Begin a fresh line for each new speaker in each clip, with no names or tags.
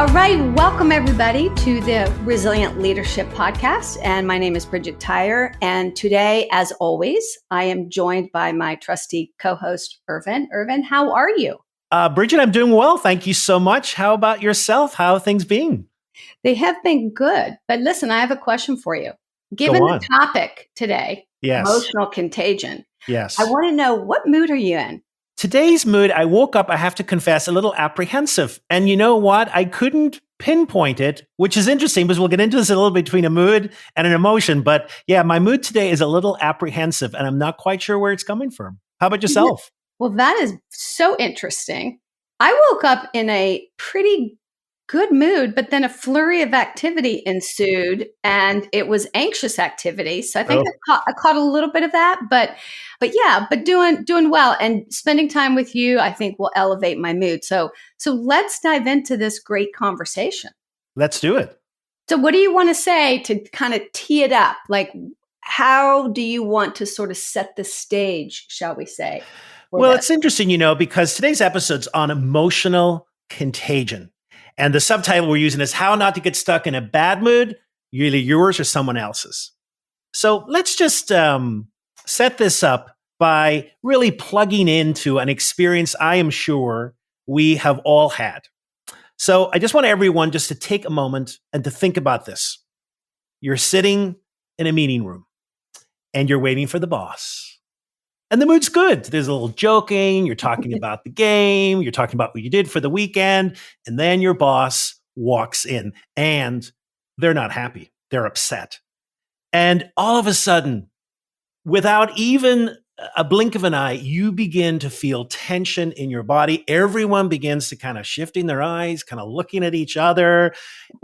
All right, welcome everybody to the Resilient Leadership Podcast. And my name is Bridget Tyre. And today, as always, I am joined by my trusty co-host, Irvine. Irvine, how are you?
Bridget, I'm doing well. Thank you so much. How about yourself? How have things been?
They have been good. But listen, I have a question for you. Given the topic today,
yes.
Emotional contagion,
yes,
I want to know, what mood are you in?
Today's mood, I woke up, I have to confess, a little apprehensive. And you know what? I couldn't pinpoint it, which is interesting because we'll get into this a little bit between a mood and an emotion. But yeah, my mood today is a little apprehensive and I'm not quite sure where it's coming from. How about yourself?
Well, that is so interesting. I woke up in a pretty good mood, but then a flurry of activity ensued and it was anxious activity. So I think I caught a little bit of that, but doing well, and spending time with you, I think, will elevate my mood. So let's dive into this great conversation.
Let's do it.
So what do you want to say to kind of tee it up? Like, how do you want to sort of set the stage, shall we say?
Well, it's interesting, because today's episode's on emotional contagion. And the subtitle we're using is How Not to Get Stuck in a Bad Mood, either yours or someone else's. So let's just set this up by really plugging into an experience I am sure we have all had. So I just want everyone just to take a moment and to think about this. You're sitting in a meeting room and you're waiting for the boss. And the mood's good. There's a little joking. You're talking about the game. You're talking about what you did for the weekend. And then your boss walks in and they're not happy. They're upset. And all of a sudden, without even a blink of an eye, you begin to feel tension in your body. Everyone begins to kind of shifting their eyes, kind of looking at each other.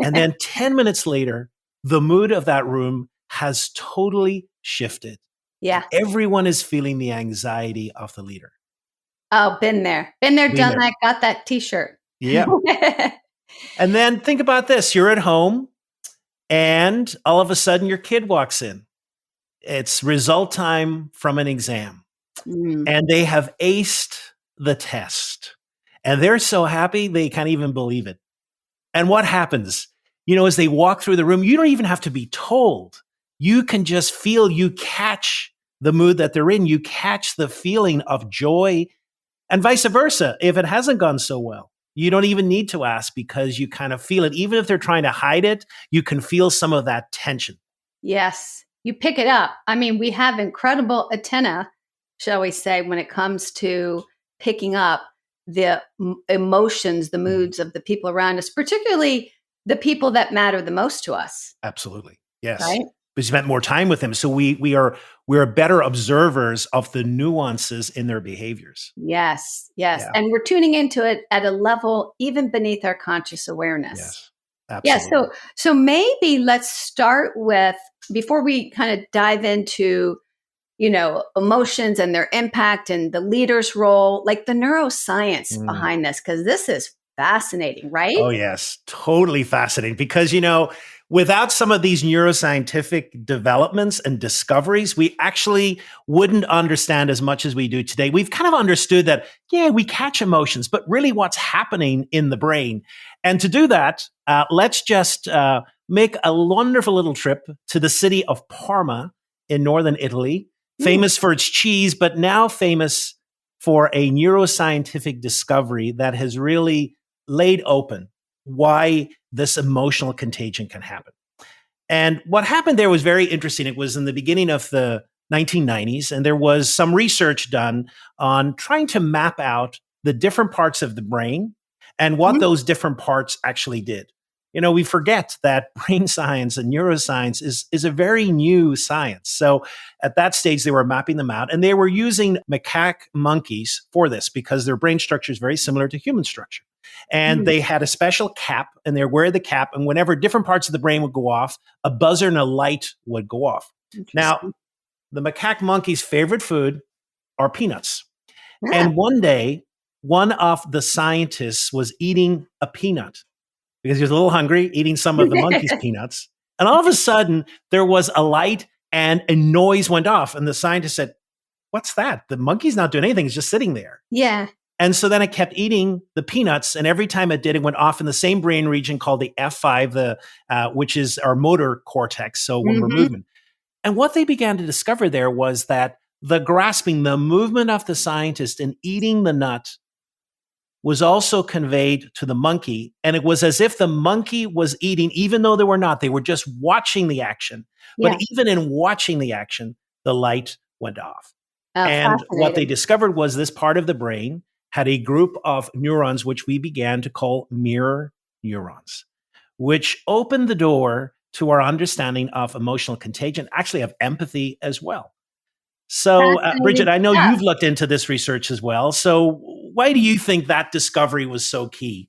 And then 10 minutes later, the mood of that room has totally shifted.
Yeah.
Everyone is feeling the anxiety of the leader.
Oh, been there, done that, got that t-shirt.
Yeah. And then think about this. You're at home and all of a sudden your kid walks in. It's result time from an exam and they have aced the test and they're so happy they can't even believe it. And what happens? As they walk through the room, you don't even have to be told. You can just feel, you catch the mood that they're in, you catch the feeling of joy, and vice versa. If it hasn't gone so well, you don't even need to ask because you kind of feel it. Even if they're trying to hide it, you can feel some of that tension.
Yes, you pick it up. I mean, we have incredible antenna, shall we say, when it comes to picking up the emotions, the moods of the people around us, particularly the people that matter the most to us.
Absolutely. Yes.
Right?
We spent more time with them. So we're better observers of the nuances in their behaviors.
Yes.
Yeah.
And we're tuning into it at a level even beneath our conscious awareness.
Yes. Absolutely.
Yeah. So maybe let's start with, before we kind of dive into, emotions and their impact and the leader's role, like the neuroscience behind this, because this is fascinating, right?
Oh, yes. Totally fascinating. Because, without some of these neuroscientific developments and discoveries, we actually wouldn't understand as much as we do today. We've kind of understood that, we catch emotions, but really what's happening in the brain. And to do that, let's just make a wonderful little trip to the city of Parma in northern Italy, famous for its cheese, but now famous for a neuroscientific discovery that has really laid open why this emotional contagion can happen. And what happened there was very interesting. It was in the beginning of the 1990s, and there was some research done on trying to map out the different parts of the brain and what those different parts actually did. We forget that brain science and neuroscience is a very new science. So at that stage, they were mapping them out, and they were using macaque monkeys for this because their brain structure is very similar to human structure. And they had a special cap, and they wear the cap, and whenever different parts of the brain would go off, a buzzer and a light would go off. Now, the macaque monkey's favorite food are peanuts. And one day, one of the scientists was eating a peanut because he was a little hungry, eating some of the monkey's peanuts. And all of a sudden, there was a light and a noise went off. And the scientist said, "What's that? The monkey's not doing anything. He's just sitting there."
Yeah.
And so then I kept eating the peanuts, and every time it did, it went off in the same brain region called the F5, which is our motor cortex. So when we're
Mhm.
moving, and what they began to discover there was that the grasping, the movement of the scientist in eating the nut was also conveyed to the monkey. And it was as if the monkey was eating, even though they were not. They were just watching the action. But
Yeah.
even in watching the action, the light went off.
Oh,
And what they
fascinating.
discovered was this part of the brain had a group of neurons, which we began to call mirror neurons, which opened the door to our understanding of emotional contagion, actually of empathy as well. So,
Fascinating
Bridget, I know
stuff.
you've looked into this research as well. So, why do you think that discovery was so key?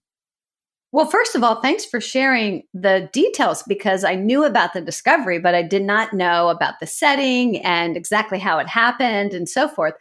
Well, first of all, thanks for sharing the details because I knew about the discovery, but I did not know about the setting and exactly how it happened and so forth.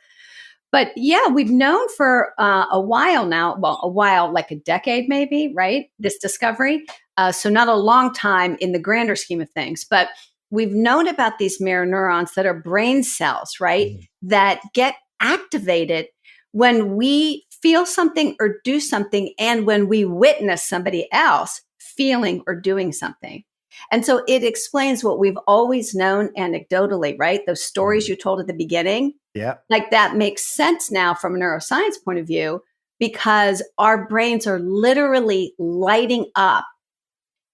But yeah, we've known for a while now, well, a while, like a decade maybe, right? This discovery. So, not a long time in the grander scheme of things, but we've known about these mirror neurons that are brain cells, right?
Mm.
That get activated when we feel something or do something, and when we witness somebody else feeling or doing something. And so it explains what we've always known anecdotally, right? Those stories
Mm.
you told at the beginning,
Yeah,
like that makes sense now from a neuroscience point of view because our brains are literally lighting up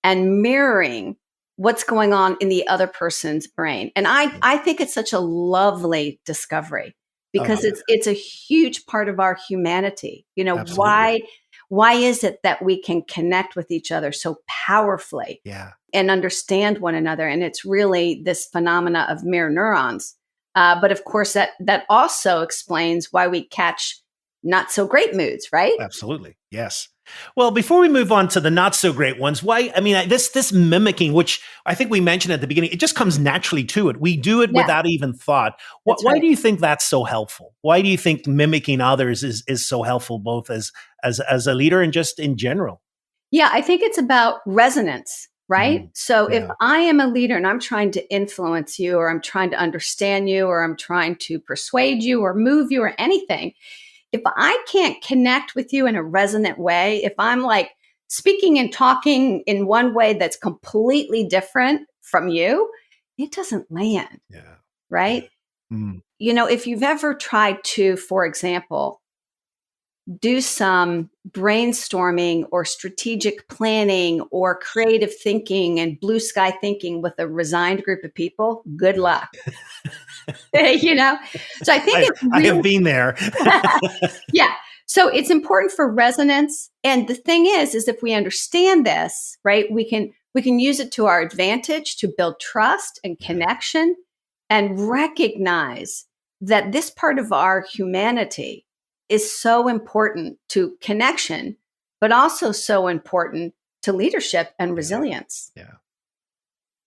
and mirroring what's going on in the other person's brain. And I think it's such a lovely discovery
oh,
because
yeah,
it's a huge part of our humanity. You know,
absolutely.
why is it that we can connect with each other so powerfully
Yeah,
and understand one another? And it's really this phenomena of mirror neurons. But of course, that also explains why we catch not so great moods, right?
absolutely. Yes. Well, before we move on to the not so great ones, why? I mean, this mimicking, which I think we mentioned at the beginning, it just comes naturally to it. We do it
Yeah,
without even thought.
that's
Why
right.
do you think that's so helpful? Why do you think mimicking others is so helpful, both as a leader and just in general?
Yeah, I think it's about resonance, right?
Mm.
So if
Yeah.
I am a leader and I'm trying to influence you, or I'm trying to understand you, or I'm trying to persuade you or move you or anything, if I can't connect with you in a resonant way, if I'm like speaking and talking in one way that's completely different from you, it doesn't land,
Yeah. Yeah.
right?
Mm.
You know, if you've ever tried to, for example, do some brainstorming or strategic planning or creative thinking and blue sky thinking with a resigned group of people, good luck. You know? So I think
I
it's
I have
really,
been there.
yeah. So it's important for resonance. And the thing is if we understand this, right, we can use it to our advantage to build trust and
Yeah.
connection and recognize that this part of our humanity is so important to connection, but also so important to leadership and
Yeah.
resilience.
Yeah.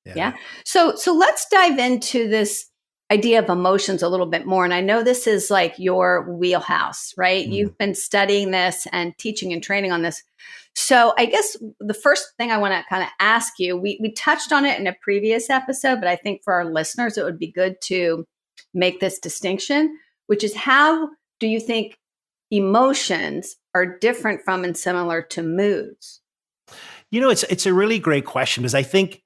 Yeah.
Yeah. So let's dive into this idea of emotions a little bit more. And I know this is like your wheelhouse, right?
Mm.
You've been studying this and teaching and training on this. So I guess the first thing I want to kind of ask you, we touched on it in a previous episode, but I think for our listeners, it would be good to make this distinction, which is how do you think emotions are different from and similar to moods?
It's a really great question because I think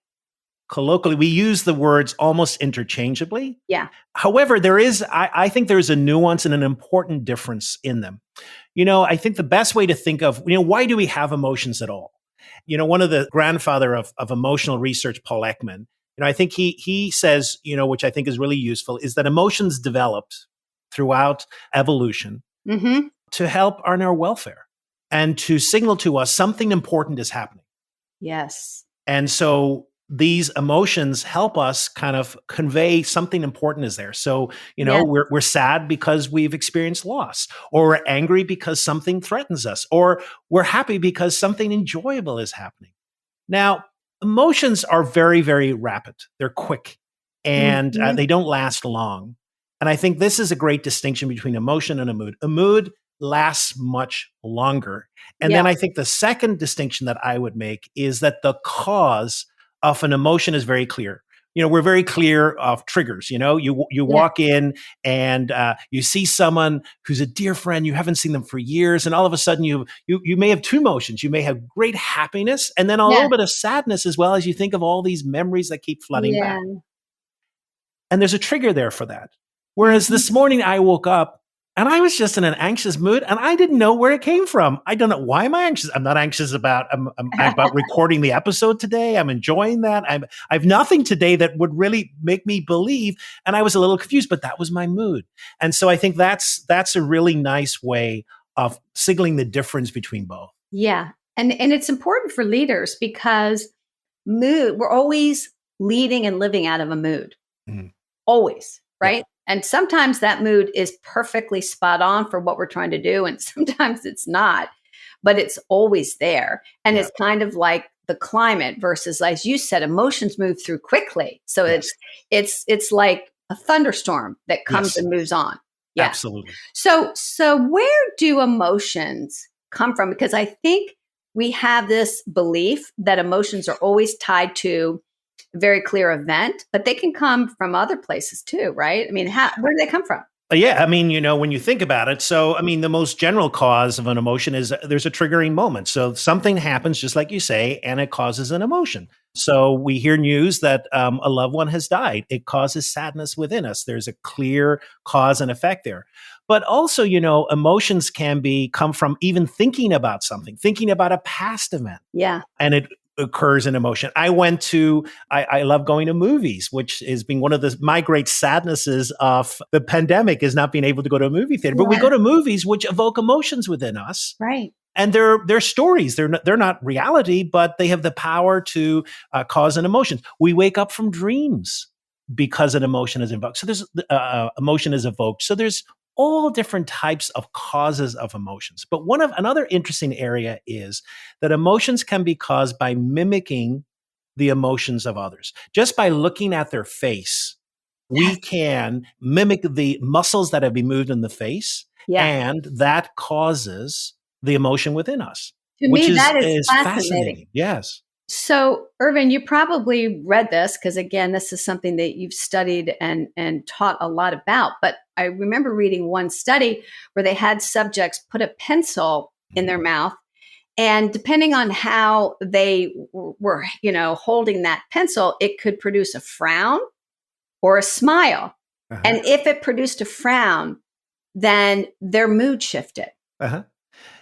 colloquially we use the words almost interchangeably.
Yeah.
However, I think there's a nuance and an important difference in them. I think the best way to think of, why do we have emotions at all? One of the grandfather of emotional research, Paul Ekman, I think he says, which I think is really useful, is that emotions developed throughout evolution
Hmm.
to help our welfare and to signal to us something important is happening.
Yes.
And so these emotions help us kind of convey something important is there. So,
Yes.
we're sad because we've experienced loss, or we're angry because something threatens us, or we're happy because something enjoyable is happening. Now, emotions are very, very rapid. They're quick and
Mhm.
they don't last long. And I think this is a great distinction between emotion and a mood. A mood lasts much longer. And
Yeah.
then I think the second distinction that I would make is that the cause of an emotion is very clear. we're very clear of triggers. You
Yeah.
walk in and you see someone who's a dear friend. You haven't seen them for years, and all of a sudden you may have two emotions. You may have great happiness and then a
Yeah.
little bit of sadness as well, as you think of all these memories that keep flooding back.
Yeah.
And there's a trigger there for that. Whereas
Mhm.
this morning I woke up and I was just in an anxious mood and I didn't know where it came from. I don't know. Why am I anxious? I'm not anxious I'm about recording the episode today. I'm enjoying that. I have nothing today that would really make me believe. And I was a little confused, but that was my mood. And so I think that's a really nice way of signaling the difference between both.
Yeah. And it's important for leaders because we're always leading and living out of a mood.
Mhm.
Always,
Yeah.
right? And sometimes that mood is perfectly spot on for what we're trying to do, and sometimes it's not, but it's always there. And
Yeah.
it's kind of like the climate versus, as you said, emotions move through quickly. So
Yes.
it's like a thunderstorm that comes
Yes.
and moves on. Yeah.
Absolutely.
So where do emotions come from? Because I think we have this belief that emotions are always tied to a very clear event, but they can come from other places too, right? I mean, where do they come from?
Yeah, I mean, when you think about it, so I mean, the most general cause of an emotion is there's a triggering moment. So something happens, just like you say, and it causes an emotion. So we hear news that a loved one has died. It causes sadness within us. There's a clear cause and effect there. But also, emotions can come from even thinking about something, thinking about a past event,
Yeah.
and it occurs in emotion. I love going to movies, which has been one of my great sadnesses of the pandemic, is not being able to go to a movie theater. But we
Yeah.
go to movies which evoke emotions within us.
Right.
And they're stories. They're not reality, but they have the power to cause an emotion. We wake up from dreams because an emotion is invoked. So there's emotion is evoked. So there's all different types of causes of emotions. But another interesting area is that emotions can be caused by mimicking the emotions of others. Just by looking at their face, we
Yes.
can mimic the muscles that have been moved in the face,
Yeah.
and that causes the emotion within us,
To
which
me,
is
that is
is
fascinating.
fascinating. Yes.
So, Irvin, you probably read this because, again, this is something that you've studied and taught a lot about. But I remember reading one study where they had subjects put a pencil in their mouth, and depending on how they were, holding that pencil, it could produce a frown or a smile.
Uh-huh.
And if it produced a frown, then their mood shifted.
Uh-huh.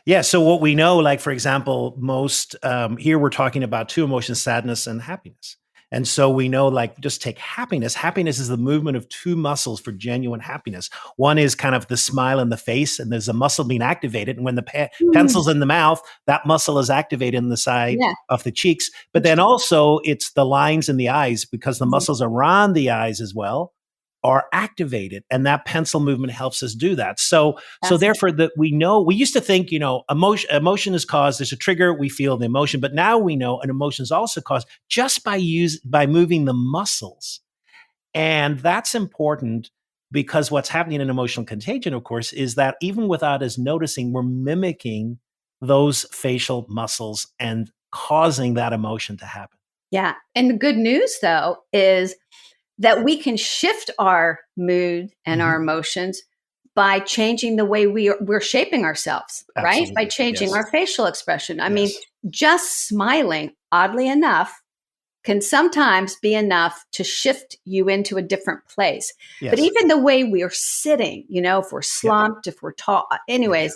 Yeah. So what we know, like for example, most here we're talking about two emotions, sadness and happiness. And so we know, like, just take happiness. Happiness is the movement of two muscles for genuine happiness. One is kind of the smile in the face, and there's a muscle being activated. And when the
Mm,
pencil's in the mouth, that muscle is activated in the side
yeah.
of the cheeks. But then also it's the lines in the eyes, because the
Mhm.
muscles around the eyes as well are activated, and that pencil movement helps us do that. So
Fascinating.
therefore, that we know, we used to think, emotion is caused, there's a trigger, we feel the emotion, but now we know an emotion is also caused just by moving the muscles. And that's important, because what's happening in emotional contagion, of course, is that even without us noticing, we're mimicking those facial muscles and causing that emotion to happen.
Yeah. And the good news, though, is that we can shift our mood and our
Mhm.
emotions by changing the way we're shaping ourselves, right? By
Absolutely.
changing
Yes.
our facial expression. I mean,
Yes.
just smiling, oddly enough, can sometimes be enough to shift you into a different place. But
Yes.
even the way we're sitting, if we're
Yeah.
slumped, if we're tall,
Yeah.
anyways,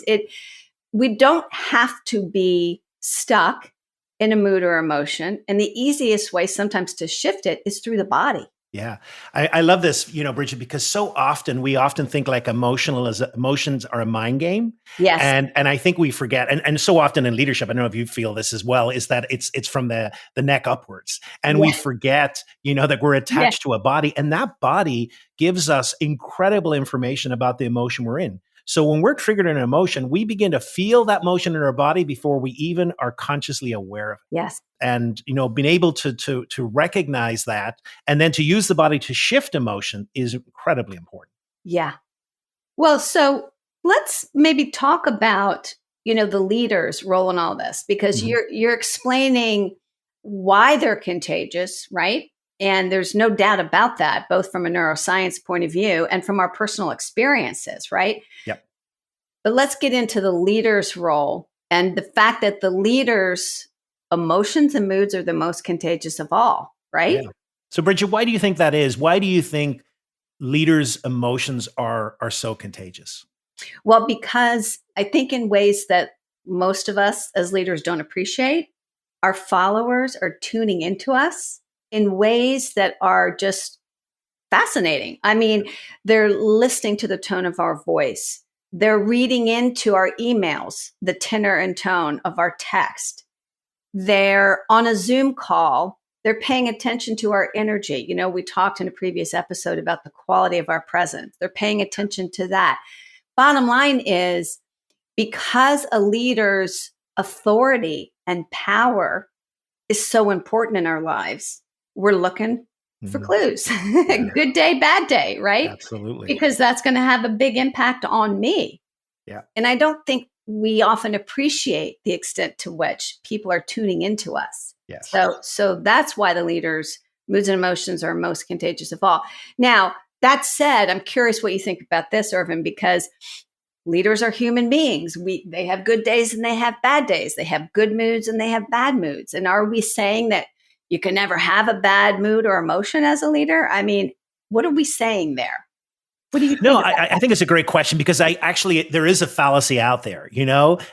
we don't have to be stuck in a mood or emotion. And the easiest way sometimes to shift it is through the body.
Yeah. I love this, Bridget, because so often we often think like emotions are a mind game.
Yes.
And I think we forget, and so often in leadership, I don't know if you feel this as well, is that it's from the neck upwards. And we
Yeah.
forget, that we're
Yeah.
attached to a body, and that body gives us incredible information about the emotion we're in. So when we're triggered in an emotion, we begin to feel that motion in our body before we even are consciously aware of it.
Yes.
And being able to recognize that, and then to use the body to shift emotion, is incredibly important.
Yeah. Well, so let's maybe talk about, the leader's role in all this because
Mhm.
you're explaining why they're contagious, right? And there's no doubt about that, both from a neuroscience point of view and from our personal experiences, right?
Yep.
But let's get into the leader's role and the fact that the leader's emotions and moods are the most contagious of all,
Yeah.
right?
So, Bridget, why do you think that is? Why do you think leaders' emotions are so contagious?
Well, because I think in ways that most of us as leaders don't appreciate, our followers are tuning into us in ways that are just fascinating. I mean, they're listening to the tone of our voice. They're reading into our emails, the tenor and tone of our text. They're on a Zoom call. They're paying attention to our energy. You know, we talked in a previous episode about the quality of our presence. They're paying attention to that. Bottom line is, because a leader's authority and power is so important in our lives, we're looking for
Mhm.
clues.
Yeah.
Good day, bad day, right?
Absolutely.
Because that's going to have a big impact on me.
Yeah.
And I don't think we often appreciate the extent to which people are tuning into us.
Yes.
So that's why the leaders' moods and emotions are most contagious of all. Now, that said, I'm curious what you think about this, Irvine, because leaders are human beings. They have good days and they have bad days. They have good moods and they have bad moods. And are we saying that you can never have a bad mood or emotion as a leader? I mean, what are we saying there? What do you
No,
think about
I think it's a great question because there is a fallacy out there,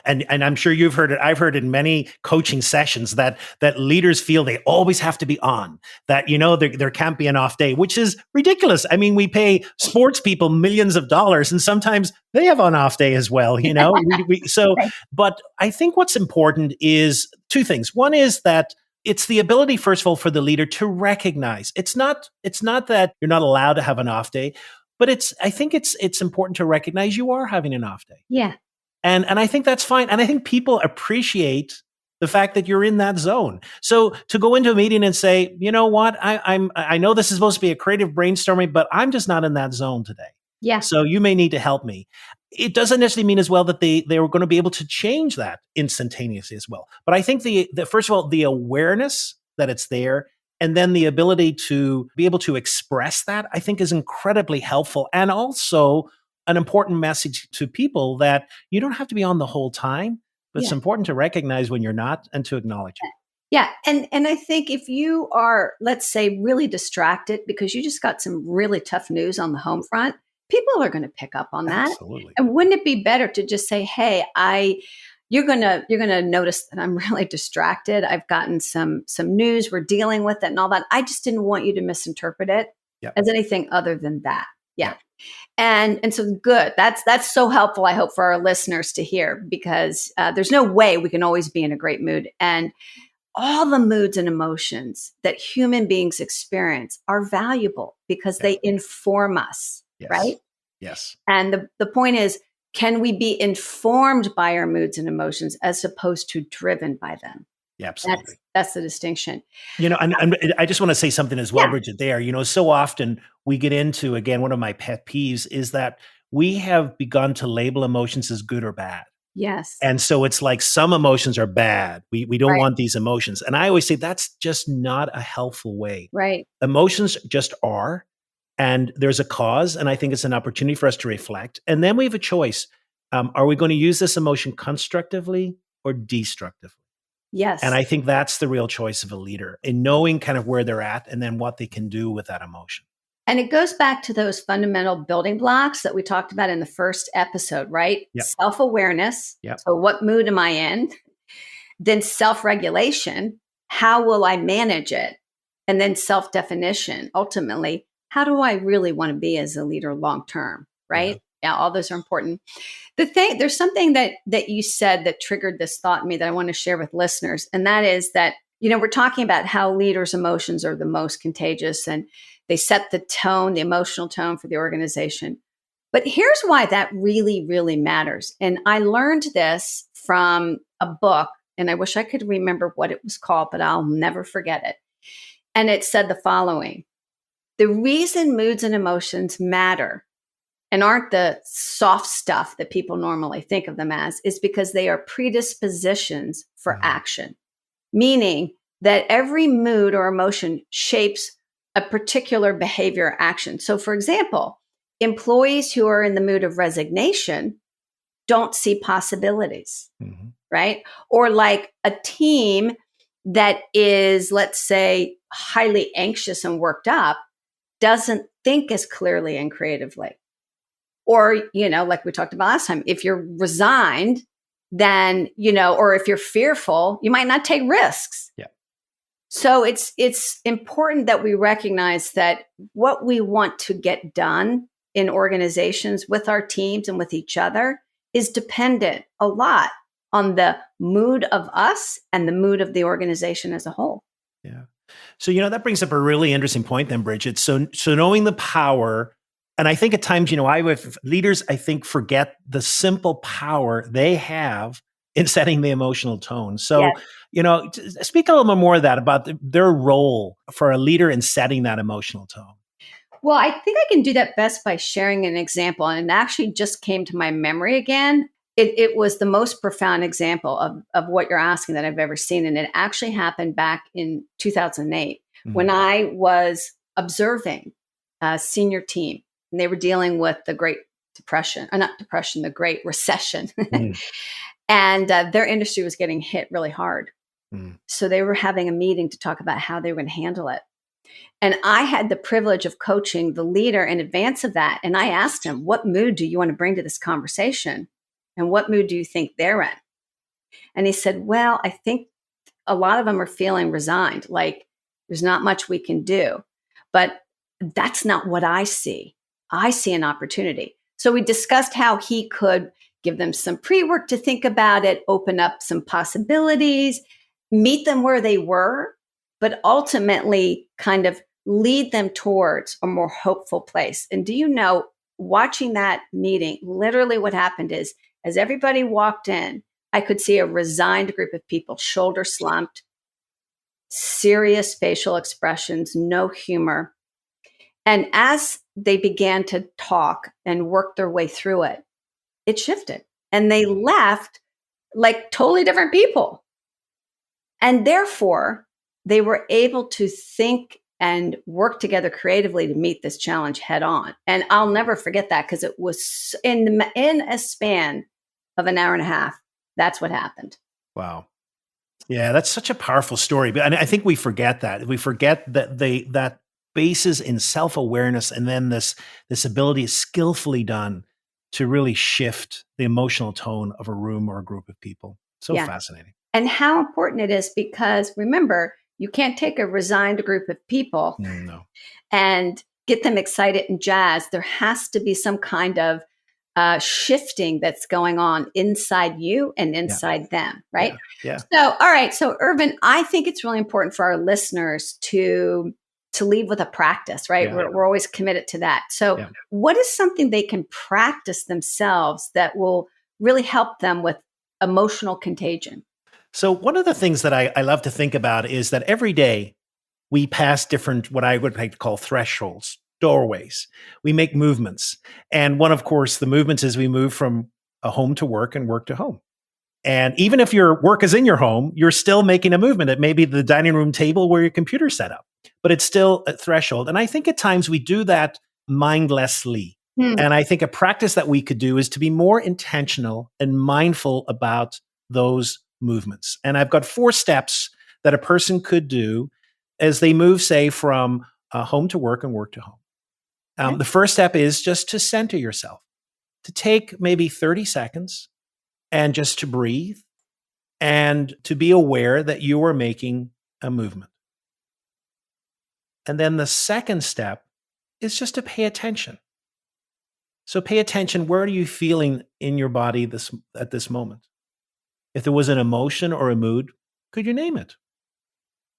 and I'm sure you've heard it. I've heard in many coaching sessions that leaders feel they always have to be on, that, there can't be an off day, which is ridiculous. I mean, we pay sports people millions of dollars and sometimes they have an off day as well,
Right.
But I think what's important is two things. One is that it's the ability, first of all, for the leader to recognize it's not that you're not allowed to have an off day, but I think it's important to recognize you are having an off day.
Yeah.
And I think that's fine. And I think people appreciate the fact that you're in that zone. So to go into a meeting and say, you know what, I know this is supposed to be a creative brainstorming, but I'm just not in that zone today.
Yeah.
So you may need to help me. It doesn't necessarily mean as well that they were going to be able to change that instantaneously as well. But I think the first of all, the awareness that it's there, and then the ability to be able to express that, I think, is incredibly helpful. And also an important message to people that you don't have to be on the whole time, but it's
Yeah.
important to recognize when you're not and to acknowledge it.
Yeah. And I think if you are, let's say, really distracted because you just got some really tough news on the home front, people are going to pick up on that.
Absolutely.
And wouldn't it be better to just say, hey, you're gonna notice that I'm really distracted. I've gotten some news, we're dealing with it and all that. I just didn't want you to misinterpret it
Yep.
as anything other than that. Yeah.
Yep.
And so good. That's so helpful, I hope, for our listeners to hear, because there's no way we can always be in a great mood. And all the moods and emotions that human beings experience are valuable because
Yeah.
they inform us,
Yes.
right?
Yes.
And the point is, can we be informed by our moods and emotions as opposed to driven by them?
Yeah, absolutely.
That's the distinction.
And I just want to say something as well,
Yeah.
Bridget, there. So often we get into, again, one of my pet peeves is that we have begun to label emotions as good or bad.
Yes.
And so it's like some emotions are bad. We don't
Right.
want these emotions. And I always say that's just not a helpful way.
Right.
Emotions just are, and there's a cause. And I think it's an opportunity for us to reflect. And then we have a choice. Are we going to use this emotion constructively or destructively?
Yes.
And I think that's the real choice of a leader, in knowing kind of where they're at and then what they can do with that emotion.
And it goes back to those fundamental building blocks that we talked about in the first episode, right?
Yep.
Self-awareness.
Yep.
So what mood am I in? Then self-regulation. How will I manage it? And then self-definition. Ultimately, how do I really want to be as a leader long term? Right? Yeah, all those are important. There's something that you said that triggered this thought in me that I want to share with listeners. And that is that, we're talking about how leaders' emotions are the most contagious and they set the tone, the emotional tone for the organization. But here's why that really, really matters. And I learned this from a book, and I wish I could remember what it was called, but I'll never forget it. And it said the following: the reason moods and emotions matter and aren't the soft stuff that people normally think of them as is because they are predispositions for action, meaning that every mood or emotion shapes a particular behavior or action. So, for example, employees who are in the mood of resignation don't see possibilities, right? Or like a team that is, let's say, highly anxious and worked up doesn't think as clearly and creatively. Or, like we talked about last time, if you're resigned, then, or if you're fearful, you might not take risks.
Yeah.
So it's important that we recognize that what we want to get done in organizations with our teams and with each other is dependent a lot on the mood of us and the mood of the organization as a whole.
Yeah. So, that brings up a really interesting point then, Bridget. So knowing the power, and I think at times, leaders, I think, forget the simple power they have in setting the emotional tone. So, speak a little bit more of that about their role for a leader in setting that emotional tone.
Well, I think I can do that best by sharing an example. And it actually just came to my memory again. It was the most profound example of what you're asking that I've ever seen. And it actually happened back in 2008 when I was observing a senior team. And they were dealing with the Great Depression, not Depression, the Great Recession. And their industry was getting hit really hard. So they were having a meeting to talk about how they were going to handle it. And I had the privilege of coaching the leader in advance of that. And I asked him, what mood do you want to bring to this conversation? And what mood do you think they're in? And he said, well, I think a lot of them are feeling resigned, like there's not much we can do. But that's not what I see. I see an opportunity. So we discussed how he could give them some pre-work to think about it, open up some possibilities, meet them where they were, but ultimately kind of lead them towards a more hopeful place. And do you know, watching that meeting, literally what happened is, as everybody walked in, I could see a resigned group of people, shoulder slumped, serious facial expressions, no humor. And as they began to talk and work their way through it, it shifted. And they left like totally different people. And therefore, they were able to think and work together creatively to meet this challenge head on. And I'll never forget that because it was in a span of an hour and a half. That's what happened.
Wow. Yeah, that's such a powerful story. But I think we forget that. We forget that that basis in self-awareness and then this ability is skillfully done to really shift the emotional tone of a room or a group of people. So fascinating.
And how important it is, because remember, you can't take a resigned group of people and get them excited and jazzed. There has to be some kind of shifting that's going on inside you and inside them, right?
Yeah.
So, all right. So, Irvine, I think it's really important for our listeners to leave with a practice, right? We're always committed to that. So, what is something they can practice themselves that will really help them with emotional contagion?
So one of the things that I love to think about is that every day we pass different, what I would like to call thresholds, doorways. We make movements. And one, of course, the movements is we move from a home to work and work to home. And even if your work is in your home, you're still making a movement. It may be the dining room table where your computer's set up, but it's still a threshold. And I think at times we do that mindlessly. And I think a practice that we could do is to be more intentional and mindful about those movements. And I've got 4 steps that a person could do as they move, say, from home to work and work to home. The first step is just to center yourself, to take maybe 30 seconds and just to breathe and to be aware that you are making a movement. And then the second step is just to pay attention. So pay attention, where are you feeling in your body at this moment? If there was an emotion or a mood, could you name it?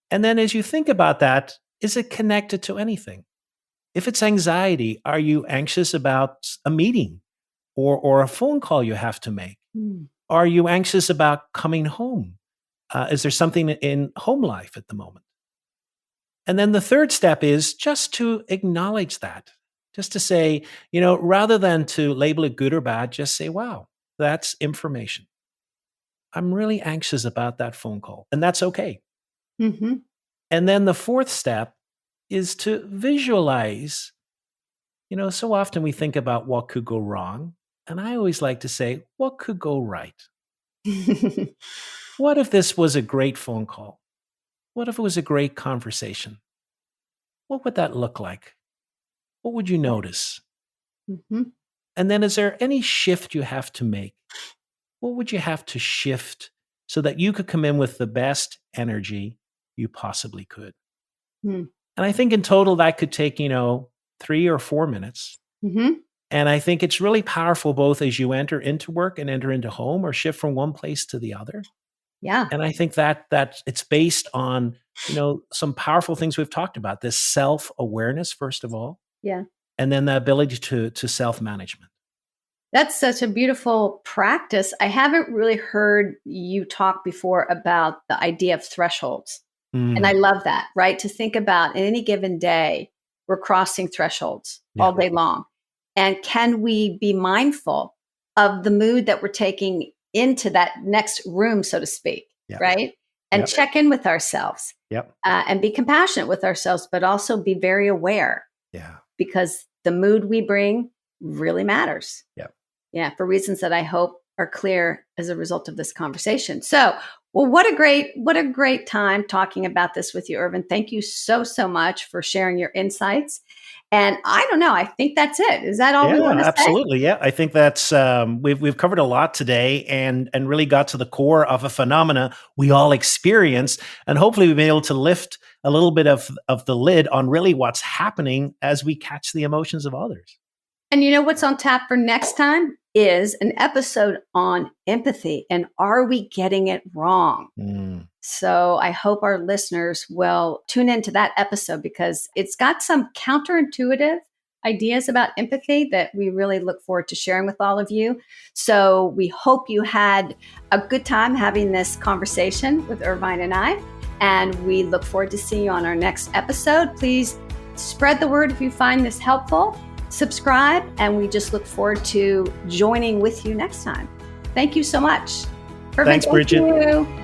And then as you think about that, is it connected to anything? If it's anxiety, are you anxious about a meeting or a phone call you have to make? Are you anxious about coming home? Is there something in home life at the moment? And then the third step is just to acknowledge that, just to say, rather than to label it good or bad, just say, wow, that's information. I'm really anxious about that phone call, and that's okay. And then the fourth step is to visualize. So often we think about what could go wrong. And I always like to say, what could go right? What if this was a great phone call? What if it was a great conversation? What would that look like? What would you notice?
Mhm.
And then is there any shift you have to make? What would you have to shift so that you could come in with the best energy you possibly could?
Mm.
And I think in total that could take, 3 or 4 minutes.
Mhm.
And I think it's really powerful both as you enter into work and enter into home or shift from one place to the other.
Yeah.
And I think that it's based on, some powerful things we've talked about. This self-awareness, first of all,
Yeah.
and then the ability to self-management.
That's such a beautiful practice. I haven't really heard you talk before about the idea of thresholds. And I
Mm,
love that, right? To think about in any given day, we're crossing thresholds
yeah,
all day long. And can we be mindful of the mood that we're taking into that next room, so to speak,
yeah,
right? And
yeah,
check in with ourselves
yeah,
and be compassionate with ourselves, but also be very aware
yeah,
because the mood we bring really matters.
yeah.
Yeah, for reasons that I hope are clear as a result of this conversation. So, well, what a great time talking about this with you, Irvine. Thank you so much for sharing your insights. And I don't know, I think that's it. Is that all we
Yeah,
want to say?
absolutely. Yeah, I think that's we've covered a lot today, and really got to the core of a phenomena we all experience, and hopefully we've been able to lift a little bit of the lid on really what's happening as we catch the emotions of others.
And you know what's on tap for next time is an episode on empathy and are we getting it wrong?
Mm,
So I hope our listeners will tune into that episode because it's got some counterintuitive ideas about empathy that we really look forward to sharing with all of you. So we hope you had a good time having this conversation with Irvine and I. And we look forward to seeing you on our next episode. Please spread the word if you find this helpful. Subscribe, and we just look forward to joining with you next time. Thank you so much. Irvine,
Thanks,
thank
Bridget.
you.